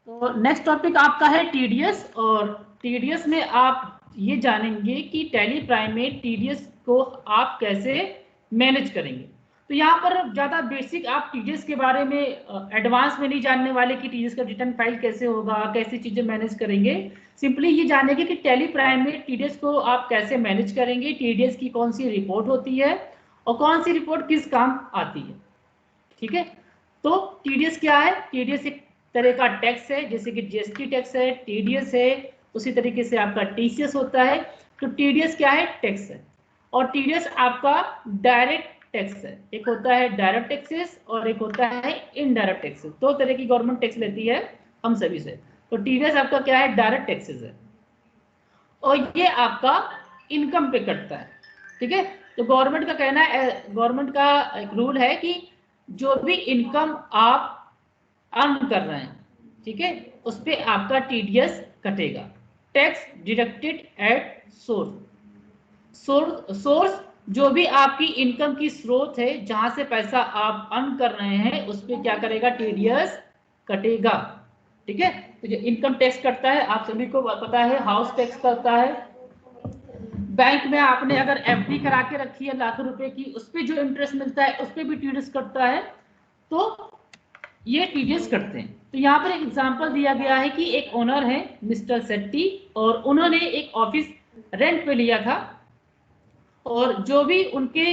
तो next topic आपका है टीडीएस, और टीडीएस में आप ये जानेंगे कि टैली प्राइम में टीडीएस को आप कैसे मैनेज करेंगे। तो यहाँ पर ज़्यादा बेसिक आप टीडीएस के बारे में एडवांस में नहीं जानने वाले कि टीडीएस का रिटर्न फाइल कैसे होगा, कैसी चीज़ें मैनेज करेंगे। सिंपली ये जानेंगे कि टैली प्राइम में टीडीएस को आप कैसे मैनेज करेंगे, टीडीएस की कौन सी रिपोर्ट होती है और कौन सी रिपोर्ट किस काम आती है। ठीक है, तो टीडीएस क्या है? टीडीएस एक तरह का टैक्स है, जैसे कि जीएसटी टैक्स है, टीडीएस है, उसी तरीके से आपका टीसीएस होता है। तो टीडीएस क्या है? टैक्स है। और टीडीएस आपका डायरेक्ट टैक्स है। एक होता है डायरेक्ट टैक्सेस और एक होता है इनडायरेक्ट टैक्सेस। दो तरह की गवर्नमेंट टैक्स लेती है हम सभी से। तो टीडीएस आपका क्या है? डायरेक्ट टैक्सेस है, और ये आपका इनकम पे कटता है। ठीक है, तो गवर्नमेंट का कहना है, गवर्नमेंट का एक रूल है कि जो भी इनकम आप अर्न कर रहे हैं, ठीक है, उस पर आपका टीडीएस कटेगा। Tax deducted at source. Source जो भी आपकी इनकम की स्रोत है, जहां से पैसा आप अर्न कर रहे हैं, उस पर क्या करेगा? टीडीएस कटेगा। ठीक है, तो जो इनकम टैक्स कटता है, आप सभी को पता है, हाउस टैक्स करता है। बैंक में आपने अगर एफडी करा के रखी है लाखों रुपए की, उस पर जो इंटरेस्ट मिलता है उस पर भी टीडीएस कटता है। तो ये टीडीएस कटते हैं। तो यहाँ पर एक एग्जांपल दिया गया है कि एक ओनर है मिस्टर सेट्टी, और उन्होंने एक ऑफिस रेंट पे लिया था, और जो भी उनके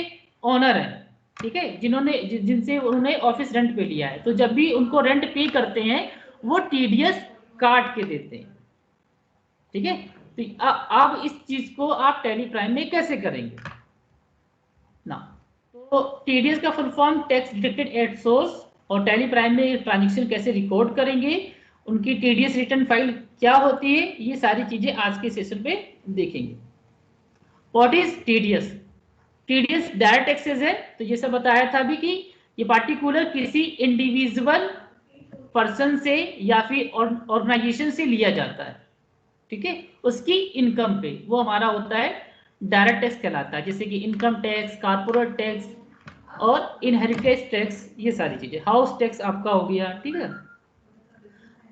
ओनर हैं, ठीक है, जिनसे उन्होंने ऑफिस रेंट पे लिया है, तो जब भी उनको रेंट पे करते हैं वो टीडीएस काट के देते हैं। ठीक है, तो अब इस चीज को आप टैली प्राइम में कैसे करेंगे ना? तो टीडीएस का full form tax deducted at source, और टैली प्राइम में ट्रांजेक्शन कैसे रिकॉर्ड करेंगे, उनकी टीडीएस रिटर्न फाइल क्या होती है, ये सारी चीजें आज के सेशन पे देखेंगे। What is TDS? TDS direct taxes है, तो ये सब बताया था अभी कि ये पार्टिकुलर किसी इंडिविजुअल पर्सन से या फिर ऑर्गेनाइजेशन से लिया जाता है। ठीक है, उसकी इनकम पे वो हमारा होता है डायरेक्ट टैक्स कहलाता है, जैसे कि इनकम टैक्स, कारपोरेट टैक्स और इनहेरिटेंस टैक्स, ये सारी चीजें। हाउस टैक्स आपका हो गया। ठीक है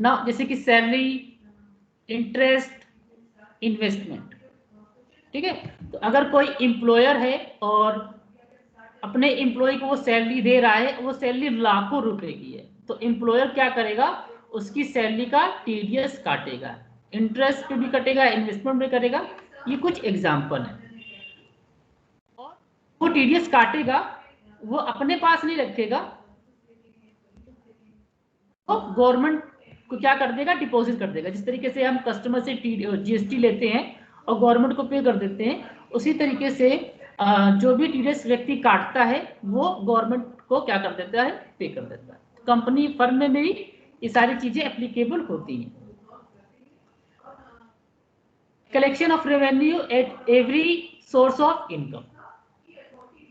ना, जैसे कि सैलरी, इंटरेस्ट, इन्वेस्टमेंट। ठीक है, तो अगर कोई एम्प्लॉयर है और अपने एम्प्लॉय को वो सैलरी दे रहा है, वो सैलरी लाखों रुपए की है, तो एम्प्लॉयर क्या करेगा? उसकी सैलरी का टीडीएस काटेगा, इंटरेस्ट पे भी कटेगा, इन्वेस्टमेंट में करेगा। ये कुछ एग्जांपल है। और वो टीडीएस काटेगा, वो अपने पास नहीं रखेगा, तो गवर्नमेंट को क्या कर देगा? डिपॉजिट कर देगा। जिस तरीके से हम कस्टमर से जीएसटी लेते हैं और गवर्नमेंट को पे कर देते हैं, उसी तरीके से जो भी टीडीएस व्यक्ति काटता है वो गवर्नमेंट को क्या कर देता है? पे कर देता है। कंपनी फर्म में भी ये सारी चीजें एप्लीकेबल होती हैं। Collection of revenue at every source of income.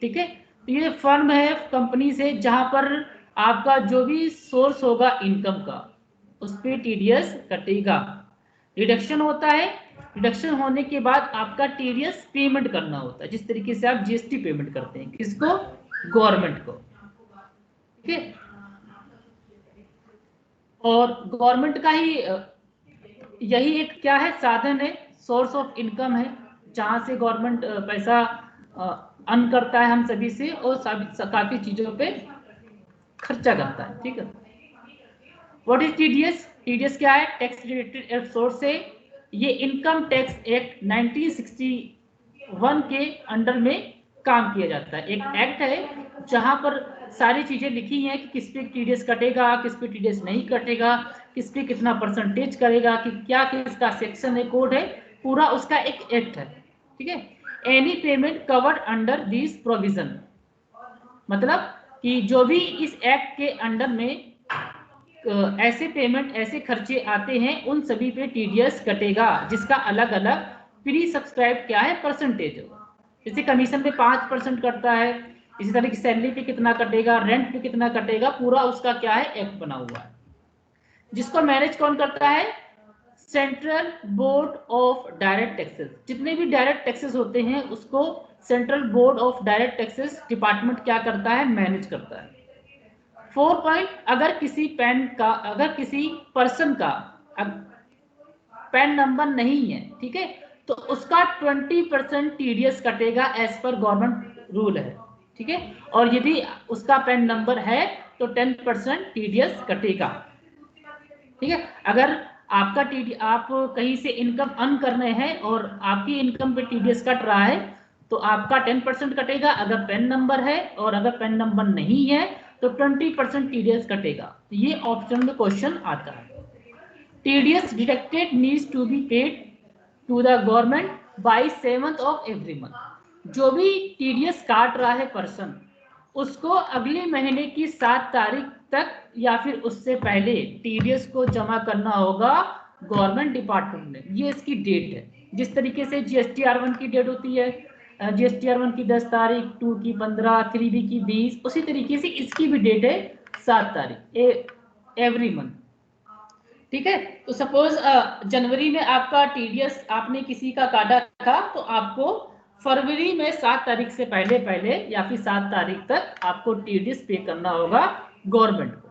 ठीक है, तो ये फर्म है कंपनी से, जहां पर आपका जो भी सोर्स होगा इनकम का, उस पर टीडीएस कटेगा। रिडक्शन होता है, रिडक्शन होने के बाद आपका टीडीएस पेमेंट करना होता है, जिस तरीके से आप जीएसटी पेमेंट करते हैं। किसको? गवर्नमेंट को। ठीक है, और गवर्नमेंट का ही यही एक क्या है? साधन है, सोर्स ऑफ इनकम है, जहां से गवर्नमेंट पैसा अर्न करता है हम सभी से, और काफी चीजों पे खर्चा करता है। ठीक है, व्हाट इज टीडीएस? टीडीएस क्या है? टैक्स रिलेटेड एट सोर्स से। ये इनकम टैक्स एक्ट 1961 के अंडर में काम किया जाता है। एक एक्ट है जहां पर सारी चीजें लिखी हैं कि किस पे टीडीएस कटेगा, किस पे टीडीएस नहीं कटेगा, किस पे कितना परसेंटेज करेगा, कि क्या किसका सेक्शन है, कोड है, पूरा उसका एक एक्ट है। ठीक है, any payment covered under this provision, मतलब कि जो भी इस एक्ट के अंडर में ऐसे पेमेंट, ऐसे खर्चे आते हैं, उन सभी पे टीडीएस कटेगा, जिसका अलग अलग प्री सब्सक्राइब क्या है? परसेंटेज होगा। जैसे कमीशन पे 5% कटता है, इसी तरह की सैलरी पे कितना कटेगा, रेंट पे कितना कटेगा, पूरा उसका क्या है? एक्ट बना हुआ है। जिसको मैनेज कौन करता है? Central board of direct taxes. जितने भी डायरेक्ट टैक्सेस होते हैं उसको central board of direct taxes department क्या करता है? मैनेज करता है। 4 पॉइंट, अगर किसी पर्सन का पैन नंबर नहीं है, ठीक है, तो उसका 20% टीडीएस कटेगा एज पर गवर्नमेंट रूल है, ठीक है। और यदि उसका पैन नंबर है तो 10% टीडीएस कटेगा, ठीक है। अगर आपका आप कहीं से इनकम अर्न कर रहे हैं और आपकी इनकम पे टीडीएस कट रहा है तो आपका 10% कटेगा अगर पैन नंबर है, और अगर पैन नंबर नहीं है तो 20% टीडीएस कटेगा। ये ऑप्शन में क्वेश्चन आता है। TDS deducted needs to be paid to the government by 7th of every month. जो भी टीडीएस काट रहा है पर्सन, उसको अगले महीने की 7 तारीख तक या फिर उससे पहले टीडीएस को जमा करना होगा गवर्नमेंट डिपार्टमेंट में। ये इसकी डेट है। जिस तरीके से GSTR1 की डेट होती है, GSTR1 की 10 तारीख, 2 की 15, 3B की 20, उसी तरीके से इसकी भी डेट है 7 तारीख एवरी मंथ, ठीक है। तो सपोज जनवरी में आपका टीडीएस आपने किसी का काटा था, तो आपको फरवरी में 7 तारीख से पहले या फिर 7 तारीख तक आपको टीडीएस पे करना होगा गवर्नमेंट को।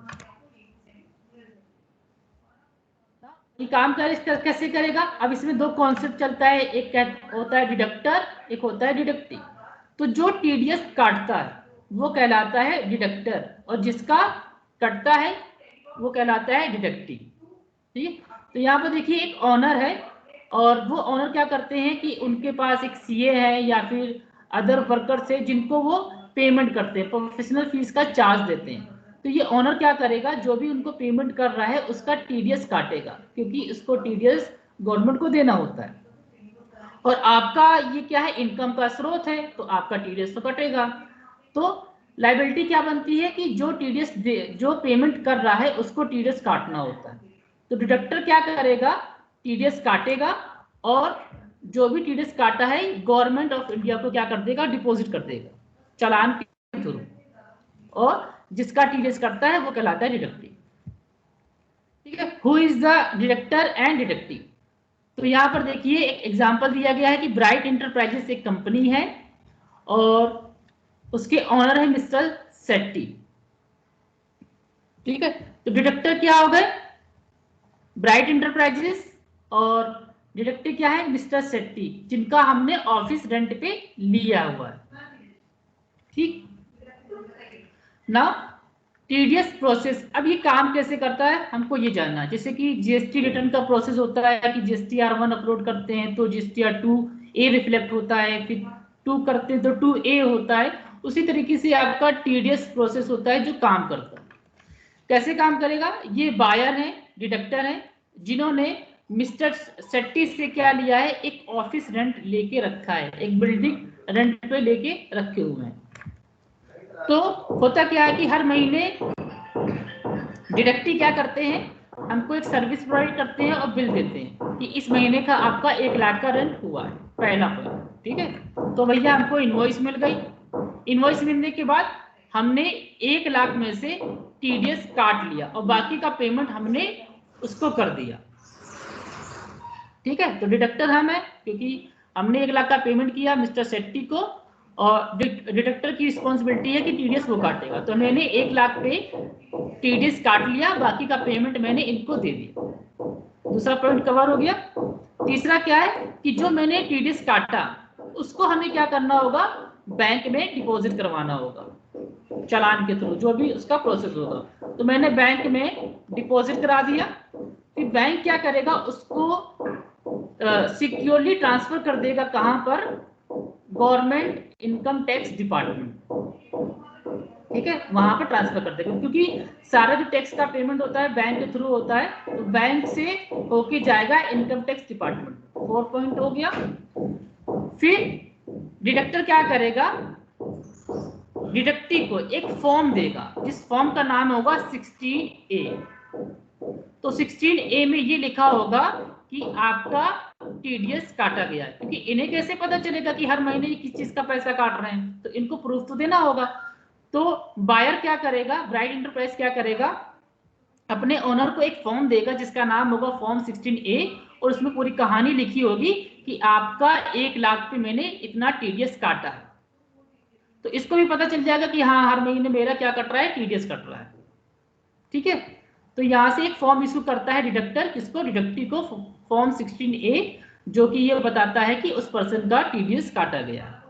ये काम कैसे करेगा? अब इसमें दो कॉन्सेप्ट चलता है, एक होता है डिडक्टर, एक होता है डिडक्टिव। तो जो टीडीएस काटता है वो कहलाता है डिडक्टर, और जिसका कटता है वो कहलाता है डिडक्टिव, ठीक है। तो यहाँ पर देखिए एक ऑनर है, और वो ऑनर क्या करते हैं कि उनके पास एक सीए है या फिर अदर वर्कर्स है जिनको वो पेमेंट करते हैं, प्रोफेशनल फीस का चार्ज देते हैं। तो ये ऑनर क्या करेगा, जो भी उनको पेमेंट कर रहा है उसका टीडीएस काटेगा, क्योंकि इसको टीडीएस गवर्नमेंट को देना होता है। और आपका ये क्या है, इनकम का स्रोत है, तो आपका टीडीएस तो कटेगा। तो लायबिलिटी क्या बनती है कि जो पेमेंट कर रहा है उसको टीडीएस काटना होता है। तो डिडक्टर क्या करेगा, टीडीएस काटेगा, और जो भी टीडीएस काटा है गवर्नमेंट ऑफ इंडिया को क्या कर देगा, डिपॉजिट कर देगा चालान के थ्रू, और जिसका टीडीएस करता है वो कहलाता है डिडक्टिव, ठीक है। Who is the deductor and deductive? तो यहाँ पर देखिए एक एग्जांपल दिया गया है कि ब्राइट इंटरप्राइजेस एक कंपनी है और उसके ऑनर है मिस्टर सेट्टी, ठीक है। तो डिडक्टर क्या हो गए, ब्राइट इंटरप्राइजेस, और डिडक्टिव क्या है, मिस्टर सेट्टी, जिनका हमने ऑफिस रेंट पे लिया हुआ है, ठीक ना। टीडीएस प्रोसेस, अब ये काम कैसे करता है हमको ये जानना है। जैसे कि जीएसटी रिटर्न का प्रोसेस होता है कि GSTR1 अपलोड करते हैं तो GSTR2A रिफ्लेक्ट होता है, फिर 2 करते हैं तो 2A होता है। उसी तरीके से आपका टीडीएस प्रोसेस होता है जो काम करता है। कैसे काम करेगा, ये बायर है, डिडक्टर है, जिन्होंने मिस्टर सेट्टी से क्या लिया है, एक ऑफिस रेंट लेके रखा है, एक बिल्डिंग रेंट पे लेके रखे हुए हैं। तो होता क्या है कि हर महीने डिडक्टिव क्या करते हैं, हमको एक सर्विस प्रोवाइड करते हैं और बिल देते हैं कि इस महीने का आपका 1 लाख का रेंट हुआ है, पहला पॉइंट, ठीक है। तो भैया हमको इनवॉइस मिल गई, इनवॉइस मिलने के बाद हमने 1 लाख में से टीडीएस काट लिया और बाकी का पेमेंट हमने उसको कर दिया, ठीक है। तो डिडक्टर हम है क्योंकि हमने 1 लाख का पेमेंट किया मिस्टर सेट्टी को, और डिडक्टर की रिस्पॉन्सिबिलिटी है कि टीडीएस वो काटेगा। तो मैंने 1 लाख पे टीडीएस काट लिया, बाकी का पेमेंट मैंने इनको दे दिया। दूसरा पॉइंट कवर हो गया। तीसरा क्या है कि जो मैंने टीडीएस काटा उसको हमें क्या करना होगा, बैंक में डिपॉजिट करवाना होगा चालान के थ्रू, जो भी उसका प्रोसेस होगा। तो मैंने बैंक में डिपॉजिट करा दिया, फिर बैंक क्या करेगा, उसको सिक्योरली ट्रांसफर कर देगा, कहां पर, गवर्नमेंट इनकम टैक्स डिपार्टमेंट, ठीक है, वहां पर ट्रांसफर कर देगा। क्योंकि सारा जो टैक्स का पेमेंट होता है बैंक के थ्रू होता है, तो बैंक से होके जाएगा इनकम टैक्स डिपार्टमेंट। 4 पॉइंट हो गया। फिर डिडक्टर क्या करेगा, डिडक्टिव को एक फॉर्म देगा, जिस फॉर्म का नाम होगा 16A। तो 16A में ये लिखा होगा कि आपका टीडीएस काटा गया है, क्योंकि इन्हें कैसे पता चलेगा कि हर महीने ये किस चीज का पैसा काट रहे हैं, तो इनको प्रूफ तो देना होगा। तो बायर क्या करेगा, ब्राइट इंटरप्राइज क्या करेगा, अपने ओनर को एक फॉर्म देगा जिसका नाम होगा फॉर्म 16A, और उसमें पूरी कहानी लिखी होगी कि आपका 1 लाख पे मैंने इतना टीडीएस काटा है। तो इसको भी पता चल जाएगा कि हाँ हर महीने मेरा क्या कट रहा है, टीडीएस कट रहा है। ठीक है। तो यहाँ से एक फॉर्म इशू करता है डिडक्टर, किसको, डिडक्टिव को, फॉर्म 16A, जो कि ये बताता है कि उस पर्सन का टीडीएस काटा गया।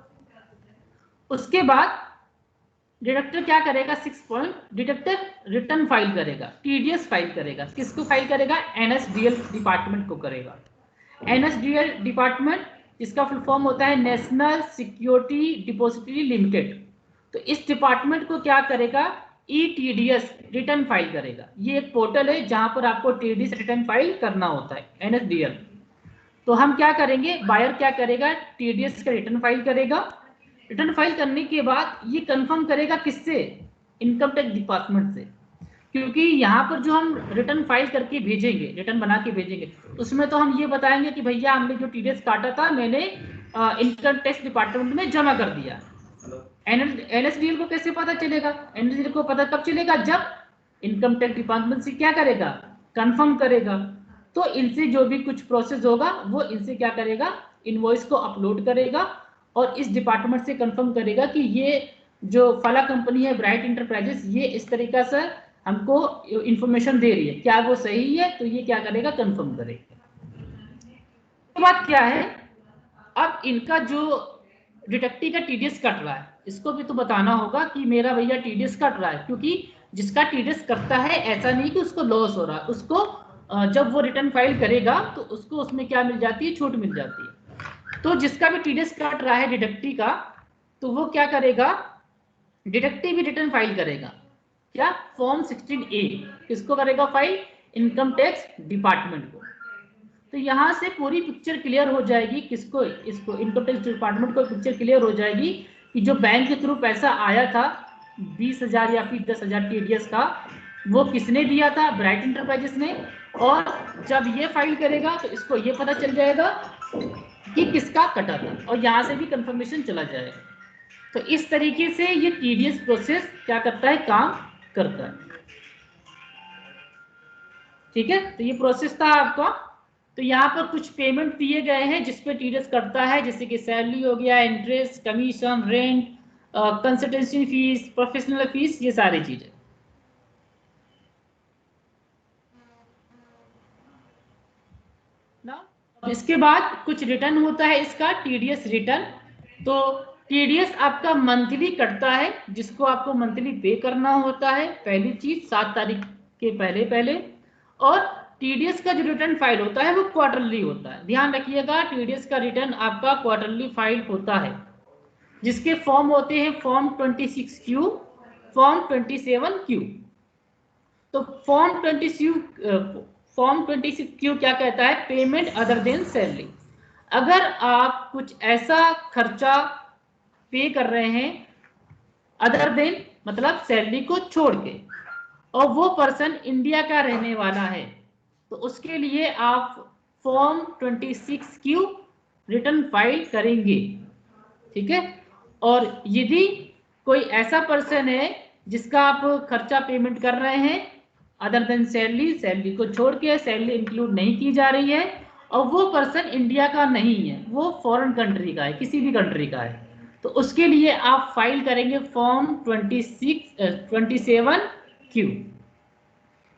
उसके बाद डिडक्टर क्या करेगा, 6 पॉइंट, डिडक्टर रिटर्न फाइल करेगा, टीडीएस फाइल करेगा। किसको फाइल करेगा, एनएसडीएल डिपार्टमेंट को करेगा। एनएसडीएल डिपार्टमेंट, इसका फुल फॉर्म होता है नेशनल सिक्योरिटी डिपॉजिटरी लिमिटेड। तो इस डिपार्टमेंट को क्या करेगा, ईटीडीएस रिटर्न फाइल करेगा। ये एक पोर्टल है जहां पर आपको टीडीएस रिटर्न फाइल करना होता है, एनएसडीएल। तो हम क्या करेंगे, बायर क्या करेगा, टीडीएस का रिटर्न फाइल करेगा। रिटर्न फाइल करने के बाद ये कंफर्म करेगा किससे, इनकम टैक्स डिपार्टमेंट से, क्योंकि यहाँ पर जो हम रिटर्न फाइल करके भेजेंगे, रिटर्न बना के भेजेंगे, उसमें तो हम ये बताएंगे कि भैया हमने जो टीडीएस काटा था मैंने इनकम टैक्स डिपार्टमेंट में जमा कर दिया। एनएसडीएल को कैसे पता चलेगा, एनएसडीएल को पता कब चलेगा, जब इनकम टैक्स डिपार्टमेंट से क्या करेगा, कंफर्म करेगा। तो इनसे जो भी कुछ प्रोसेस होगा वो इनसे क्या करेगा, इनवॉइस को अपलोड करेगा और इस डिपार्टमेंट से कंफर्म करेगा कि ये जो फला कंपनी है ब्राइट इंटरप्राइजेस, ये इस तरीका से हमको इंफॉर्मेशन दे रही है, क्या वो सही है, तो ये क्या करेगा, कंफर्म करेगा। तो बात क्या है, अब इनका जो डिटेक्टिव का टीडीएस कट रहा है, इसको भी तो बताना होगा कि मेरा भैया टीडीएस कट रहा है, क्योंकि जिसका टीडीएस कटता है ऐसा नहीं कि उसको लॉस हो रहा है, उसको जब वो रिटर्न फाइल करेगा तो उसको उसमें क्या मिल जाती है, छूट मिल जाती है। तो जिसका भी टीडीएस कट रहा है डिटेक्टिव का, तो वो क्या करेगा, डिटेक्टिव भी रिटर्न फाइल करेगा, क्या, फॉर्म 16A, किसको करेगा फाइल, इनकम टैक्स डिपार्टमेंट को। तो यहां से पूरी पिक्चर क्लियर हो जाएगी, किसको, इसको इनकम टैक्स डिपार्टमेंट को पिक्चर क्लियर हो जाएगी कि जो बैंक के थ्रू पैसा आया था 20,000 या फिर 10,000 टीडीएस का, वो किसने दिया था, ब्राइट इंटरप्राइजेस ने। और जब ये फाइल करेगा तो इसको ये पता चल जाएगा कि किसका कटा था, और यहाँ से भी कंफर्मेशन चला जाएगा। तो इस तरीके से ये टीडीएस प्रोसेस क्या करता है, काम करता है। ठीक है, तो ये प्रोसेस था आपका। तो यहाँ पर कुछ पेमेंट दिए गए हैं जिसपे टीडीएस कटता है, जैसे कि सैलरी हो गया, interest, commission, rent, consultancy fees, professional fees, ये सारी चीजें। ना इसके बाद कुछ रिटर्न होता है इसका, टीडीएस रिटर्न। तो टीडीएस आपका मंथली कटता है, जिसको आपको मंथली पे करना होता है, पहली चीज 7 तारीख के पहले पहले। और टीडीएस का जो रिटर्न फाइल होता है वो क्वार्टरली होता है, ध्यान रखिएगा, टीडीएस का रिटर्न आपका क्वार्टरली फाइल होता है, जिसके फॉर्म होते हैं फॉर्म 26Q, फॉर्म 27Q। तो फॉर्म 26Q क्या कहता है, पेमेंट अदर देन सैलरी। अगर आप कुछ ऐसा खर्चा पे कर रहे हैं अदर देन, मतलब सैलरी को छोड़ के, और वो पर्सन इंडिया का रहने वाला है, तो उसके लिए आप फॉर्म 26Q रिटर्न फाइल करेंगे। ठीक है, और यदि कोई ऐसा पर्सन है जिसका आप खर्चा पेमेंट कर रहे हैं अदर देन सैलरी, सैलरी को छोड़ के, सैलरी इंक्लूड नहीं की जा रही है, और वो पर्सन इंडिया का नहीं है, वो फॉरेन कंट्री का है, किसी भी कंट्री का है, तो उसके लिए आप फाइल करेंगे फॉर्म 27Q।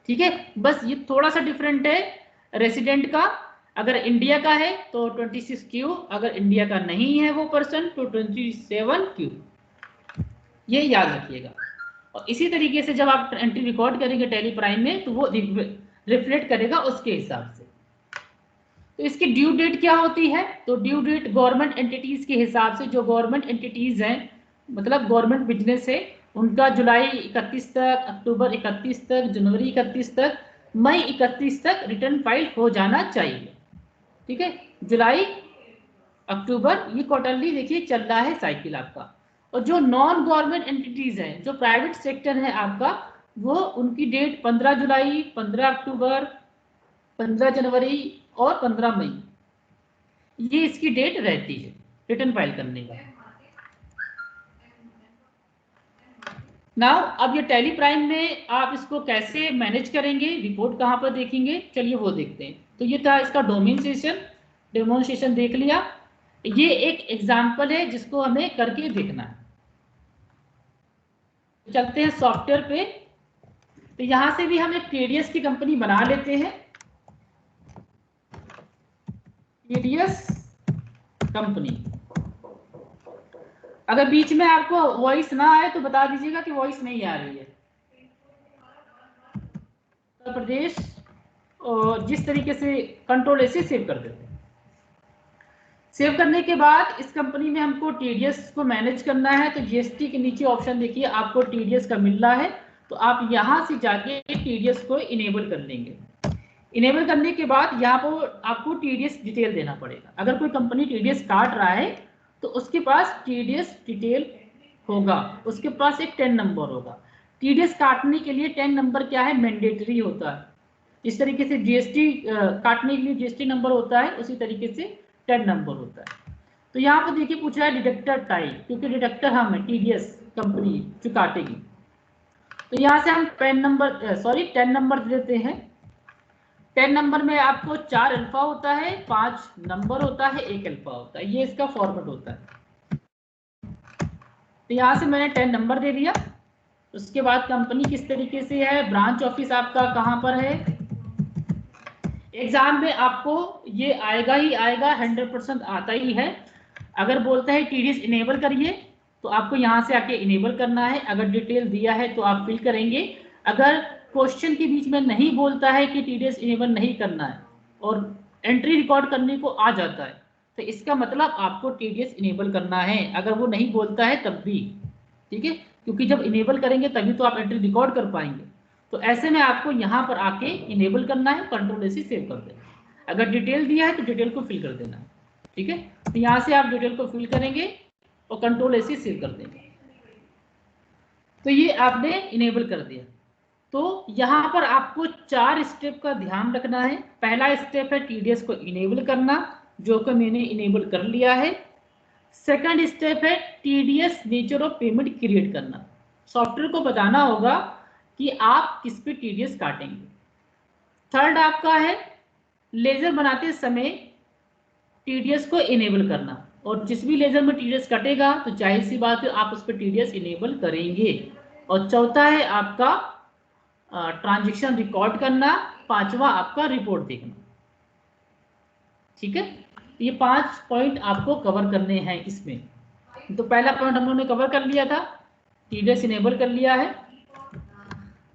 ठीक है, बस ये थोड़ा सा डिफरेंट है रेसिडेंट का, अगर इंडिया का है तो 26Q, अगर इंडिया का नहीं है वो पर्सन तो 27Q, ये याद रखिएगा। और इसी तरीके से जब आप एंट्री रिकॉर्ड करेंगे टैली प्राइम में तो वो रिफ्लेक्ट करेगा उसके हिसाब से। तो इसकी ड्यू डेट क्या होती है, तो ड्यू डेट गवर्नमेंट एंटिटीज के हिसाब से, जो गवर्नमेंट एंटिटीज हैं मतलब गवर्नमेंट बिजनेस है, उनका जुलाई 31 तक, अक्टूबर 31 तक, जनवरी 31 तक, मई 31 तक रिटर्न फाइल हो जाना चाहिए। ठीक है, जुलाई अक्टूबर, ये क्वार्टरली देखिए चल रहा है साइकिल आपका। और जो नॉन गवर्नमेंट एंटिटीज हैं, जो प्राइवेट सेक्टर है आपका, वो उनकी डेट 15 जुलाई, 15 अक्टूबर, 15 जनवरी और 15 मई, ये इसकी डेट रहती है रिटर्न फाइल करने का। नाउ अब ये टैली प्राइम में आप इसको कैसे मैनेज करेंगे, रिपोर्ट कहाँ पर देखेंगे, चलिए वो देखते हैं। तो ये था इसका डेमोन्स्ट्रेशन देख लिया। ये एक एग्जाम्पल है जिसको हमें करके देखना है। चलते हैं सॉफ्टवेयर पे। तो यहां से भी हम एक टीडीएस की कंपनी बना लेते हैं, टीडीएस कंपनी। अगर बीच में आपको वॉइस ना आए तो बता दीजिएगा कि वॉइस नहीं आ रही है। उत्तर प्रदेश, और जिस तरीके से कंट्रोल ऐसे सेव कर देते हैं। सेव करने के बाद इस कंपनी में हमको टीडीएस को मैनेज करना है, तो जीएसटी के नीचे ऑप्शन देखिए आपको टीडीएस का मिल रहा है, तो आप यहां से जाके टीडीएस को इनेबल कर लेंगे। इनेबल करने के बाद यहाँ पर आपको टीडीएस डिटेल देना पड़ेगा। अगर कोई कंपनी टीडीएस काट रहा है तो उसके पास टीडीएस डिटेल होगा, उसके पास एक 10 नंबर होगा। टीडीएस काटने के लिए 10 नंबर क्या है, मैंडेटरी होता है। इस तरीके से जीएसटी काटने के लिए जीएसटी नंबर होता है, उसी तरीके से 10 नंबर होता है। तो यहाँ पर देखिए पूछ रहा है डिडक्टर टाइप, क्योंकि डिडक्टर हम है टीडीएस कंपनी जो काटेगी। तो यहाँ से हम 10 नंबर देते हैं। 10 नंबर में आपको 4 अल्फा होता है, 5 नंबर होता है, 1 अल्फा होता है, ये इसका फॉर्मेट होता है। तो यहाँ से मैंने 10 नंबर दे दिया। उसके बाद कंपनी किस तरीके से है, ब्रांच ऑफिस आपका कहाँ पर है। एग्जाम में आपको ये आएगा ही आएगा, 100% आता ही है। अगर बोलता है टीडीएस इनेबल करिए तो आपको यहाँ से आके इनेबल करना है। अगर डिटेल दिया है तो आप फिल करेंगे। अगर क्वेश्चन के बीच में नहीं बोलता है कि टीडीएस इनेबल नहीं करना है और एंट्री रिकॉर्ड करने को आ जाता है, तो इसका मतलब आपको टीडीएस इनेबल करना है। अगर वो नहीं बोलता है तब भी ठीक है, क्योंकि जब इनेबल करेंगे तभी तो आप एंट्री रिकॉर्ड कर पाएंगे। तो ऐसे में आपको यहाँ पर आके इनेबल करना है, कंट्रोल ऐसे सेव कर देना। अगर डिटेल दिया है तो डिटेल को फिल कर देना है, ठीक है। तो यहाँ से आप डिटेल को फिल करेंगे और कंट्रोल ऐसे सेव कर देंगे। तो ये आपने इनेबल कर दिया। तो यहाँ पर आपको 4 स्टेप का ध्यान रखना है। पहला स्टेप है टीडीएस को इनेबल करना, जो कि मैंने इनेबल कर लिया है। सेकंड स्टेप है TDS nature of payment create करना, सॉफ्टवेयर को बताना होगा कि आप किस पे टीडीएस काटेंगे। थर्ड आपका है लेजर बनाते समय टीडीएस को इनेबल करना, और जिस भी लेजर में टीडीएस कटेगा तो जाहिर सी बात है आप उस पर टीडीएस इनेबल करेंगे। और चौथा है आपका ट्रांजैक्शन रिकॉर्ड करना, पांचवा आपका रिपोर्ट देखना, ठीक है। ये 5 पॉइंट आपको कवर करने हैं इसमें। तो पहला पॉइंट हम लोगों ने कवर कर लिया था, टीडीएस इनेबल कर लिया है।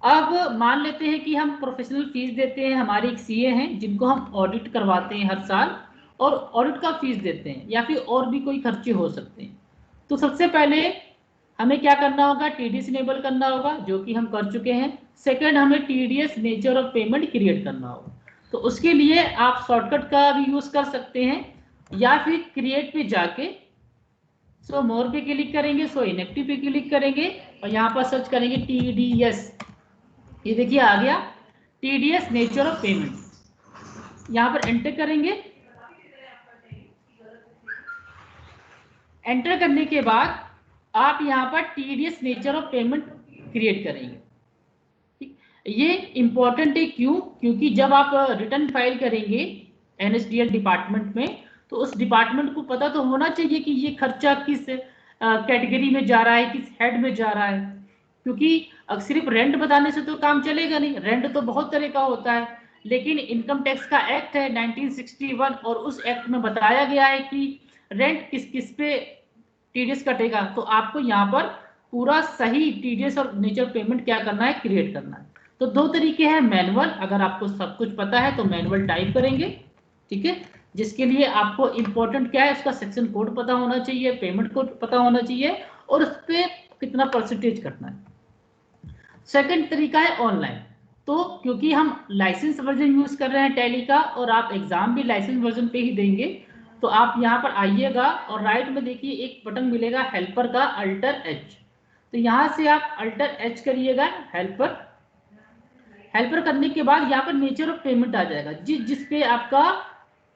अब मान लेते हैं कि हम प्रोफेशनल फीस देते हैं, हमारे एक सीए हैं जिनको हम ऑडिट करवाते हैं हर साल, और ऑडिट का फीस देते हैं, या फिर और भी कोई खर्चे हो सकते हैं। तो सबसे पहले हमें क्या करना होगा, टीडीएस इनेबल करना होगा, जो कि हम कर चुके हैं। सेकंड, हमें TDS nature of payment create करना होगा। तो उसके लिए आप शॉर्टकट का भी यूज कर सकते हैं, या फिर क्रिएट पे जाके सो मोर पे क्लिक करेंगे, सो इनएक्टिव पे क्लिक करेंगे और यहाँ पर सर्च करेंगे टीडीएस। ये देखिए आ गया टीडीएस नेचर ऑफ पेमेंट, यहाँ पर एंटर करेंगे। एंटर करने के बाद आप यहाँ पर TDS nature of payment create करेंगे। ये इंपॉर्टेंट है, क्यों? क्योंकि जब आप रिटर्न फाइल करेंगे एनएसडीएल डिपार्टमेंट में, तो उस डिपार्टमेंट को पता तो होना चाहिए कि ये खर्चा किस कैटेगरी में जा रहा है, किस हेड में जा रहा है। क्योंकि सिर्फ रेंट बताने से तो काम चलेगा नहीं, रेंट तो बहुत तरह का होता है। लेकिन इनकम टैक्स का एक्ट है 1961, और उस एक्ट में बताया गया है कि रेंट किस किस पे टीडीएस कटेगा। तो आपको यहाँ पर पूरा सही टीडीएस और नेचर पेमेंट क्या करना है, क्रिएट करना है। तो 2 तरीके हैं, मैनुअल, अगर आपको सब कुछ पता है तो मैनुअल टाइप करेंगे, ठीक है, जिसके लिए आपको इंपॉर्टेंट क्या है, उसका सेक्शन कोड पता होना चाहिए, पेमेंट कोड पता होना चाहिए, और उस पर कितना परसेंटेज कटना है। सेकंड तरीका है ऑनलाइन। तो क्योंकि हम लाइसेंस वर्जन यूज कर रहे हैं टैली का, और आप एग्जाम भी लाइसेंस वर्जन पे ही देंगे, तो आप यहाँ पर आइएगा और राइट में देखिए एक बटन मिलेगा हेल्पर का, अल्टर एच। तो यहाँ से आप अल्टर एच करिएगा, हेल्पर। हेल्पर करने के बाद यहाँ पर नेचर ऑफ पेमेंट आ जाएगा, जिस पे आपका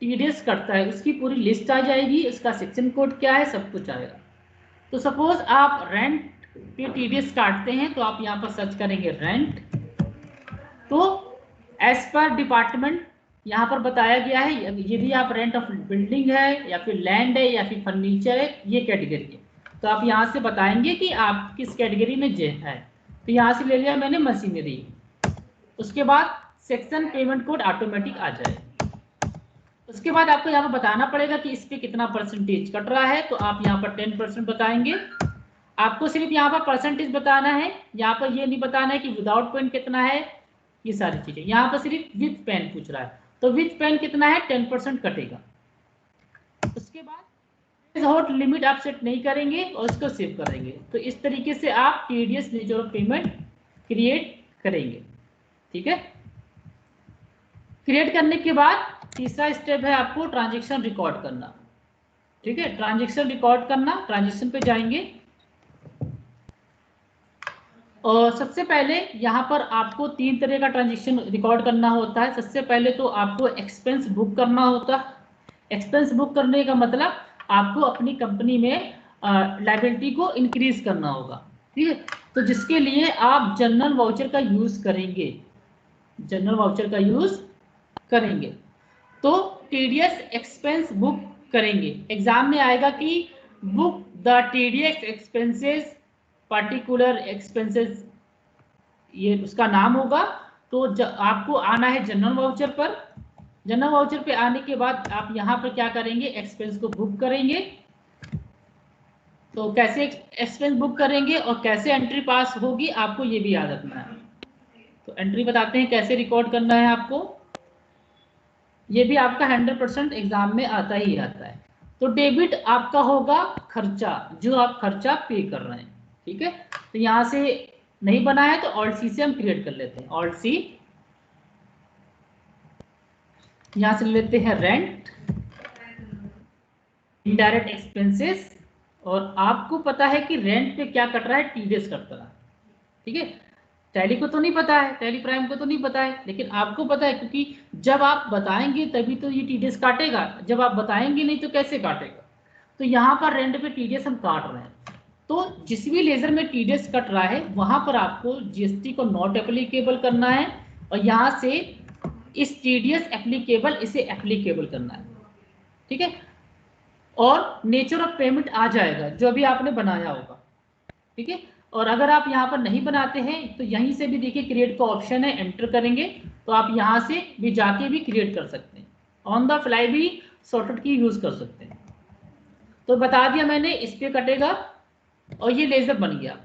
टीडीएस कटता है उसकी पूरी लिस्ट आ जाएगी, उसका सेक्शन कोड क्या है, सब कुछ आएगा। तो सपोज आप रेंट पे टीडीएस काटते हैं, तो आप यहाँ पर सर्च करेंगे रेंट। तो एज पर डिपार्टमेंट यहाँ पर बताया गया है, यदि आप रेंट ऑफ बिल्डिंग है या फिर लैंड है या फिर फर्नीचर है, ये कैटेगरी है, तो आप यहाँ से बताएंगे कि आप किस कैटेगरी में जे है। तो यहाँ से ले लिया मैंने मशीनरी, उसके बाद सेक्शन पेमेंट कोड ऑटोमेटिक आ जाए। उसके बाद आपको यहाँ पर बताना पड़ेगा कि इस पे कितना परसेंटेज कट रहा है, तो आप यहाँ पर 10% बताएंगे। आपको सिर्फ यहाँ पर परसेंटेज बताना है, यहाँ पर ये नहीं बताना है कि विदाउट पेन कितना है, ये सारी चीजें। यहाँ पर सिर्फ विथ पेन पूछ रहा है, तो विथ पेन कितना है, 10% कटेगा। उसके बाद हॉट लिमिट आप सेट नहीं करेंगे और इसको सेव करेंगे। तो इस तरीके से आप TDS nature of payment create करेंगे। ठीक है, क्रिएट करने के बाद तीसरा स्टेप है आपको ट्रांजैक्शन रिकॉर्ड करना। ठीक है, ट्रांजैक्शन रिकॉर्ड करना, ट्रांजैक्शन पे जाएंगे और सबसे पहले यहाँ पर आपको 3 तरह का ट्रांजैक्शन रिकॉर्ड करना होता है। सबसे पहले तो आपको एक्सपेंस बुक करना होता है। एक्सपेंस बुक करने का मतलब आपको अपनी कंपनी में लायबिलिटी को इंक्रीज करना होगा। ठीक है, तो जिसके लिए आप जनरल वाउचर का यूज करेंगे, जनरल वाउचर का यूज करेंगे। तो टीडीएस एक्सपेंस बुक करेंगे। एग्जाम में आएगा कि book the TDS expenses particular expenses, ये उसका नाम होगा। तो आपको आना है जनरल वाउचर पर। जनरल वाउचर पे आने के बाद आप यहाँ पर क्या करेंगे, एक्सपेंस को बुक करेंगे। तो कैसे एक्सपेंस बुक करेंगे और कैसे एंट्री पास होगी आपको ये भी याद रखना है। तो एंट्री बताते हैं कैसे रिकॉर्ड करना है आपको। ये भी आपका 100% एग्जाम में आता ही आता है। तो डेबिट आपका होगा खर्चा, जो आप खर्चा पे कर रहे हैं। ठीक है, तो यहाँ से नहीं बना है तो ऑल्ट सी से हम क्रिएट कर लेते हैं। ऑल्ट सी, यहाँ से लेते हैं रेंट, इनडायरेक्ट एक्सपेंसेस, और आपको पता है कि रेंट पे क्या कट रहा है, टीडीएस कट रहा है। ठीक है, टैली को तो नहीं पता है, टैली प्राइम को तो नहीं पता है, लेकिन आपको पता है, क्योंकि जब आप बताएंगे तभी तो ये टीडीएस काटेगा, जब आप बताएंगे नहीं तो कैसे काटेगा। तो यहाँ पर रेंट पे टीडीएस हम काट रहे हैं। तो जिस भी लेजर में टीडीएस कट रहा है वहां पर आपको जीएसटी को नॉट एप्लीकेबल करना है और यहाँ से इस टीडीएस एप्लीकेबल इसे एप्लीकेबल करना है। ठीक है, और नेचर ऑफ पेमेंट आ जाएगा जो भी आपने बनाया होगा। ठीक है, और अगर आप यहाँ पर नहीं बनाते हैं तो यहीं से भी देखिए क्रिएट का ऑप्शन है, एंटर करेंगे तो आप यहाँ से भी जाके भी क्रिएट कर सकते हैं, ऑन द फ्लाई भी शॉर्टकट की यूज कर सकते हैं। तो बता दिया मैंने, इस पे कटेगा और ये लेजर बन गया।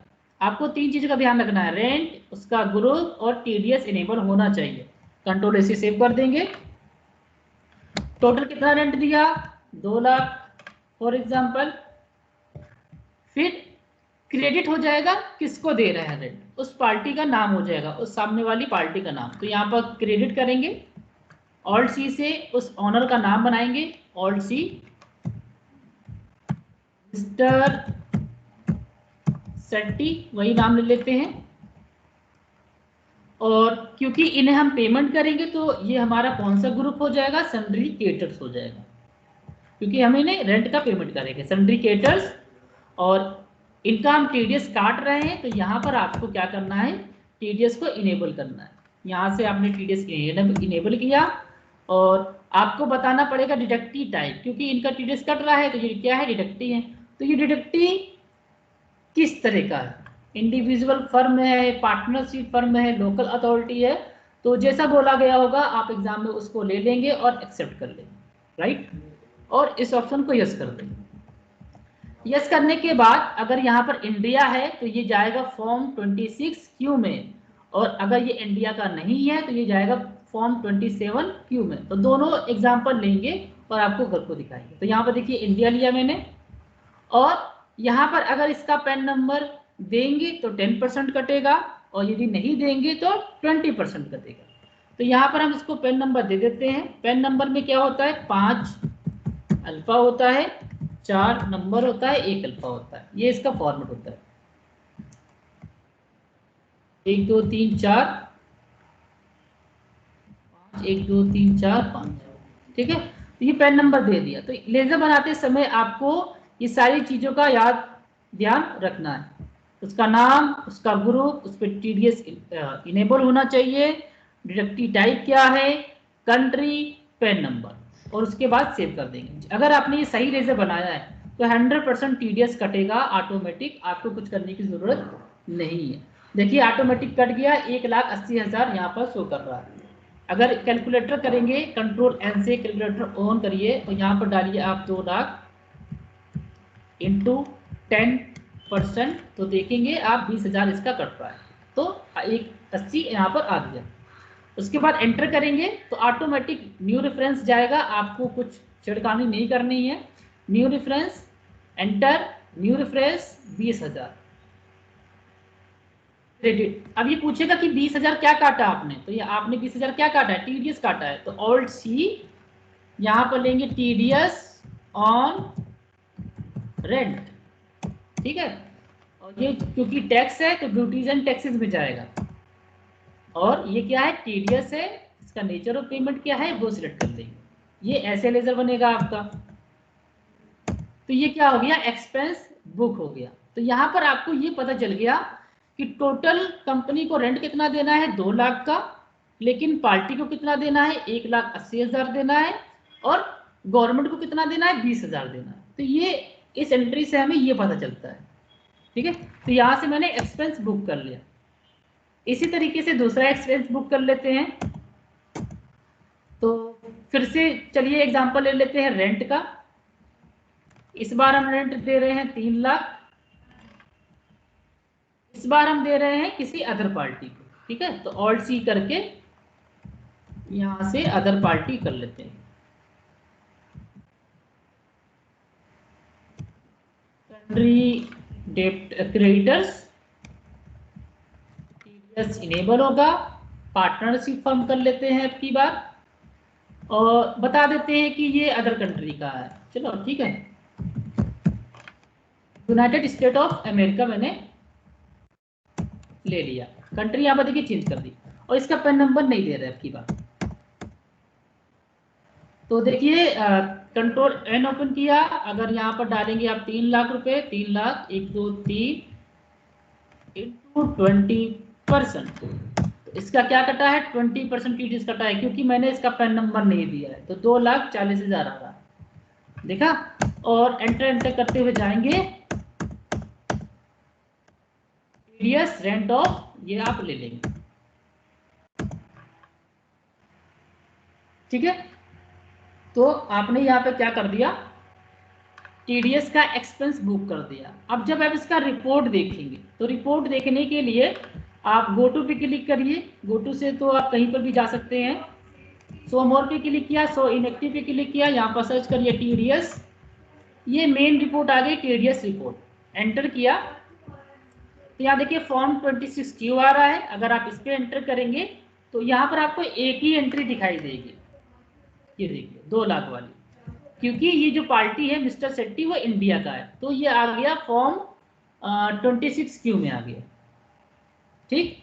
आपको 3 चीजों का ध्यान रखना है, रेंट, उसका ग्रोथ और टीडीएस इनेबल होना चाहिए। कंट्रोल ऐसे सेव कर देंगे। टोटल कितना रेंट दिया, 2 लाख फॉर एग्जांपल। फिर क्रेडिट हो जाएगा, किसको दे रहे हैं रेंट, उस पार्टी का नाम हो जाएगा, उस सामने वाली पार्टी का नाम। तो यहाँ पर क्रेडिट करेंगे, ऑल्ट सी से उस ऑनर का नाम बनाएंगे, ऑल्ट सी मिस्टर सेट्टी, वही नाम ले लेते हैं। और क्योंकि इन्हें हम पेमेंट करेंगे तो ये हमारा कौन सा ग्रुप हो जाएगा, सन्ड्री क्रेडिटर्स हो जाएगा, क्योंकि हम इन्हें रेंट का पेमेंट करेंगे, सन्ड्री क्रेडिटर्स। और इनका हम टीडीएस काट रहे हैं तो यहाँ पर आपको क्या करना है, टीडीएस को इनेबल करना है। यहाँ से आपने टीडीएस इनेबल किया और आपको बताना पड़ेगा डिडक्टिव टाइप, क्योंकि इनका टीडीएस कट रहा है तो ये क्या है, डिडक्टिव है। तो ये डिडक्टिव किस तरह का है, इंडिविजुअल फर्म है, पार्टनरशिप फर्म है, लोकल अथॉरिटी है, तो जैसा बोला गया होगा आप एग्जाम में उसको ले लेंगे और एक्सेप्ट कर लेंगे, राइट। और इस ऑप्शन को यस कर देंगे। यस करने के बाद अगर यहाँ पर इंडिया है तो ये जाएगा फॉर्म 26Q में, और अगर ये इंडिया का नहीं है तो ये जाएगा फॉर्म 27Q में। तो दोनों एग्जाम्पल लेंगे और आपको घर को दिखाएंगे। तो यहाँ पर देखिए इंडिया लिया मैंने, और यहाँ पर अगर इसका पैन नंबर देंगे तो 10% कटेगा, और यदि नहीं देंगे तो 20% कटेगा। तो यहाँ पर हम इसको पैन नंबर दे देते हैं। पैन नंबर में क्या होता है, 5 अल्फा होता है, 4 नंबर होता है, 1 अल्फा होता है। ये इसका फॉर्मेट होता है, 1 2 3 4 5, 1 2 3 4 5। ठीक है, तो ये पैन नंबर दे दिया। तो लेजर बनाते समय आपको ये सारी चीजों का ध्यान रखना है, उसका नाम, उसका ग्रुप, उस पर टीडीएस इनेबल होना चाहिए, डिडक्टिव टाइप क्या है, कंट्री, पैन नंबर, और उसके बाद सेव कर देंगे। अगर आपने ये सही लेजर बनाया है तो 100% टीडीएस कटेगा ऑटोमेटिक, आपको कुछ करने की जरूरत नहीं है। देखिए ऑटोमेटिक कट गया, 1,80,000 यहाँ पर शो कर रहा है। अगर कैलकुलेटर करेंगे, कंट्रोल एन से कैलकुलेटर ऑन करिए और यहाँ पर डालिए आप 2 लाख इंटू 10%, तो देखेंगे आप 20,000 इसका कट रहा है। तो 1,80 यहाँ पर आ गया। उसके बाद एंटर करेंगे तो ऑटोमेटिक न्यू रेफरेंस जाएगा, आपको कुछ छिड़कानी नहीं करनी है। New reference, enter, new reference 20,000 credit. अब ये पूछेगा कि 20,000 क्या काटा आपने, तो ये आपने 20,000 क्या काटा है, टीडीएस काटा है, तो ऑल्ट सी, यहां पर लेंगे टीडीएस ऑन रेंट, ठीक है। और ये क्योंकि टैक्स है तो ड्यूटीज एंड टैक्सेस में जाएगा। और ये क्या है, टीडीएस है, इसका नेचर ऑफ पेमेंट क्या है वो सिलेक्ट कर देंगे, ये ऐसे लेजर बनेगा आपका। तो ये क्या हो गया, एक्सपेंस बुक हो गया। तो यहां पर आपको ये पता चल गया कि टोटल कंपनी को रेंट कितना देना है, 2 लाख का, लेकिन पार्टी को कितना देना है, 1,80,000 देना है, और गवर्नमेंट को कितना देना है, 20,000 देना है। तो ये इस एंट्री से हमें ये पता चलता है, ठीक है। तो यहां से मैंने एक्सपेंस बुक कर लिया। इसी तरीके से दूसरा एक्सपेंस बुक कर लेते हैं। तो फिर से चलिए एग्जांपल ले लेते हैं रेंट का। इस बार हम रेंट दे रहे हैं 3 लाख, इस बार हम दे रहे हैं किसी अदर पार्टी को, ठीक है। तो ऑल्ट सी करके यहां से अदर पार्टी कर लेते हैं। कंट्री डेब्ट क्रेडिटर्स, टीडीएस इनेबल होगा, पार्टनरशिप फॉर्म कर लेते हैं अब की बार, और बता देते हैं कि ये अदर कंट्री का है। चलो ठीक है, यूनाइटेड स्टेट ऑफ अमेरिका मैंने ले लिया। कंट्री यहाँ पर देखिए चेंज कर दी, और इसका पैन नंबर नहीं दे रहा है आपकी बात। तो देखिए कंट्रोल एन ओपन किया, अगर यहाँ पर डालेंगे आप 3 लाख रुपए, 3 लाख 1 2 3 इंटू 20%, तो इसका क्या कटा है, 20% टीडीएस कटा है, क्योंकि मैंने इसका पैन नंबर नहीं दिया है। तो 2,40,000 आ रहा, देखा। और एंटर एंटर करते हुए जाएंगे, टीडीएस रेंट ऑफ ये आप ले लेंगे, ठीक है। तो आपने यहाँ पे क्या कर दिया, टीडीएस का एक्सपेंस बुक कर दिया। अब जब आप इसका रिपोर्ट देखेंगे, तो रिपोर्ट देखने के लिए आप गो टू पे क्लिक करिए। गो टू से तो आप कहीं पर भी जा सकते हैं। सो मोर पे क्लिक किया, सो इनएक्टिव पे क्लिक किया, यहाँ पर सर्च करिए टीडीएस, ये मेन रिपोर्ट आ गई टीडीएस रिपोर्ट, एंटर किया। तो यहाँ देखिए फॉर्म 26Q आ रहा है। अगर आप इस पर एंटर करेंगे तो यहाँ पर आपको एक ही एंट्री दिखाई देगी, ये देखिए 2 लाख वाली, क्योंकि ये जो पार्टी है मिस्टर शेट्टी वो इंडिया का है। तो ये आ गया फॉर्म 26Q में आ गया, ठीक।